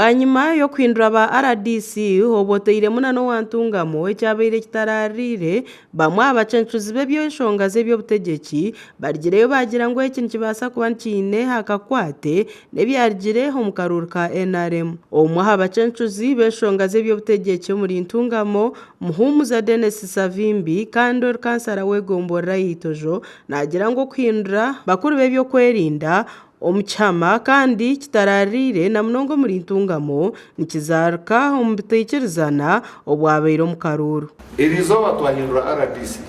Hanyuma yo kwindura ba RDC hoboteire munano wantungamo ekyabaire kitararire bamwe abacencuzi b'ebyeshonga z'ebyobutegeki barigireyo bagira ngo ekintu kibasa kuba nkine hakakwate nebyarigire omu karuru ka NRM. Omwe abacencuzi b'eshonga z'ebyobutegeki muri ntungamo Muhumuza Dennis Savimbi kandi kansara wegomborera yitojo nagira ngo kwindura bakuru b'ebyokwerinda omukyama kandi kitararire na munongo muri ntungamo nikizaruka omu bitekerezana obwabaire omu karuru. Irizoba twahindura RDC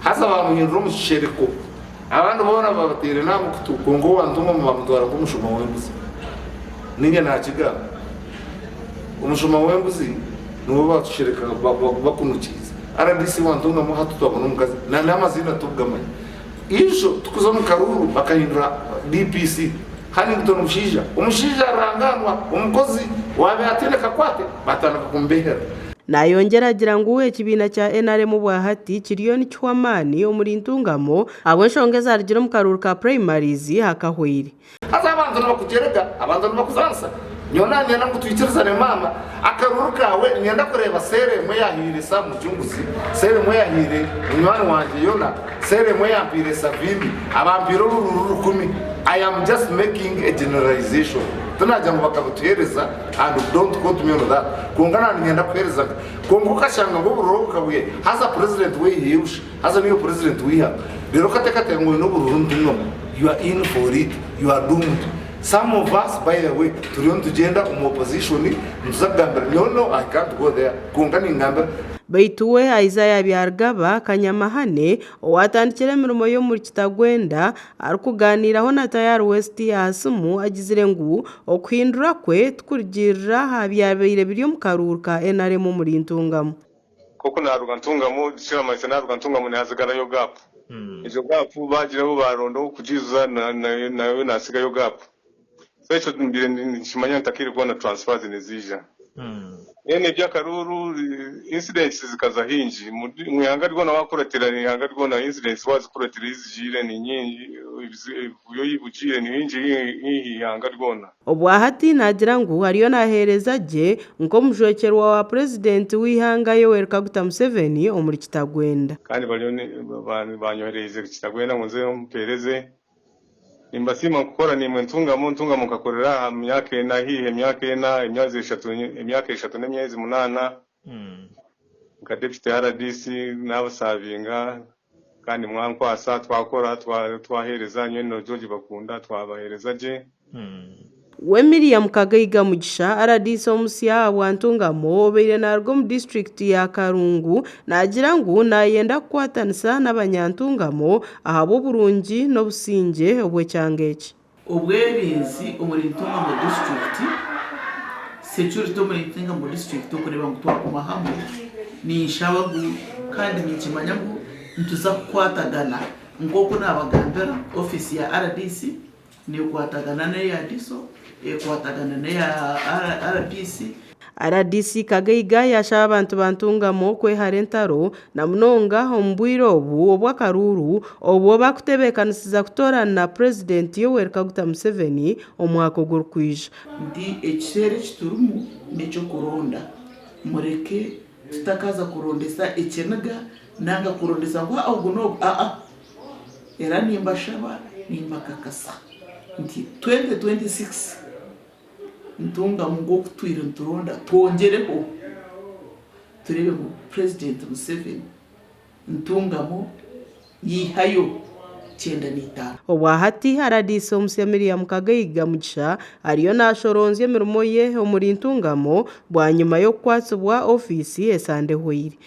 hasa bamuhindura mu kishereko abandi bona babatire namo kutukongo wantumwa mu bamutwara ko mushuma w'embuzi ninge nakiga umushuma w'embuzi nubo batushereka bakunukiza RDC wantumwa mu hatutwabona umukazi na namazina tugamanye isho tukuza mu karuru bakahindura DPC Hannington umushinja aranganwa umukozi wabe atereka kwate batanaka kumbehera. Nayongera agira ngo ekibina cya NRM bwahati kiriyo nicywamani omuri ntungamo abo nshonge zarigire mu karuru ka primaries hakahwire haza abantu bakugerega abantu bakuzansa nyona nyana ngutwikirizane mama akaruru kawe nyenda kureba sere mwe yahire sa mu cyunguzi sere mwe yahire umwana wanje yona sere mwe yampire Savimbi abampiro rukumi. I am just making a generalization. Tunaja ngo bakabutereza and don't quote me on that. Kungana nyenda kwereza konguka shanga ngo buroka buye haza president we yewush haza niyo president we ha rero katekate ngo no Burundi no you are in for it, you are doomed. Some of us by the way turion tugenda mu opposition muzagambira no I can't go there kungana ingamba baituwe Isaiah Byargaba Kanyamahane owatandikira emirimo yo muri Kitagwenda arikuganiraho na Tayari West yasimu agizire ngu okwindura kwe tukurigirira habyabeire biri mu karuru ka NRM muri ntungamo koko naruga ntungamo dishira mayise naruga ntungamo ntazigara yo gap izo gap bagiraho barondo kujiza nayo nasiga yo gap secho mbire nshimanya ntakiri kubona transfers nezija Ene byakaruru incidents zikaza hinji mu yanga rwo nabakuratira ni yanga rwo na incidents wazikuratira izijire ni nyingi yo yibujire ni hinji hi yanga rwona obwahati nagira ngo hariyo nahereza je nko mujokerwa wa president wihanga Yoweri Kaguta Museveni omuri Kitagwenda kandi banyohereze Kitagwenda ngo nze mpereze imbasima gukora ni ntungamo kakorera myaka na hihe myaka na imyazi 3 imyaka 3 n'emyezi 8 ka deputy RDC n'abasavinga kandi mwankwasa twakora twahereza nyene George bakunda twabahereza je we Miriam Kagaiga Mugisha RDC omusya bwantungamo obeire narwo mu district ya Karungu nagira ngo nayenda kwatanisa n'abanyantungamo ahabo burungi no businge obwe cyangeki obwebinzi omuri ntungamo district security omuri ntungamo district okureba ngo twakoma hamwe ni shabagu kandi nikimanya ngo ntuza kwatagana ngoko nabagambira office ya RDC ni kwatagana na ya diso kwatagana na ya RDC Kagaiga yashaba abantu bantungamo kweharentaro na munonga ombwire obu obwakaruru obu bakutebekanisiza kutorana na president Yoweri Kaguta Museveni omwaka ogurkwija ndi ekisere kiturumu n'ekyo kuronda mureke tutakaza kurondesa ekenaga nanga kurondesa ngo ahubwo era nimbashaba nimbakakasa nti 2026 ntungamo ngo kutwira nturonda twongereho turebe mu president Museveni ntungamo yihayo 95 obwahati RDC omusya Miriam Kagaiga Mugisha ariyo nashoronze emirimo ye omuri ntungamo bwanyuma yo kwatsibwa ofisi esande hwire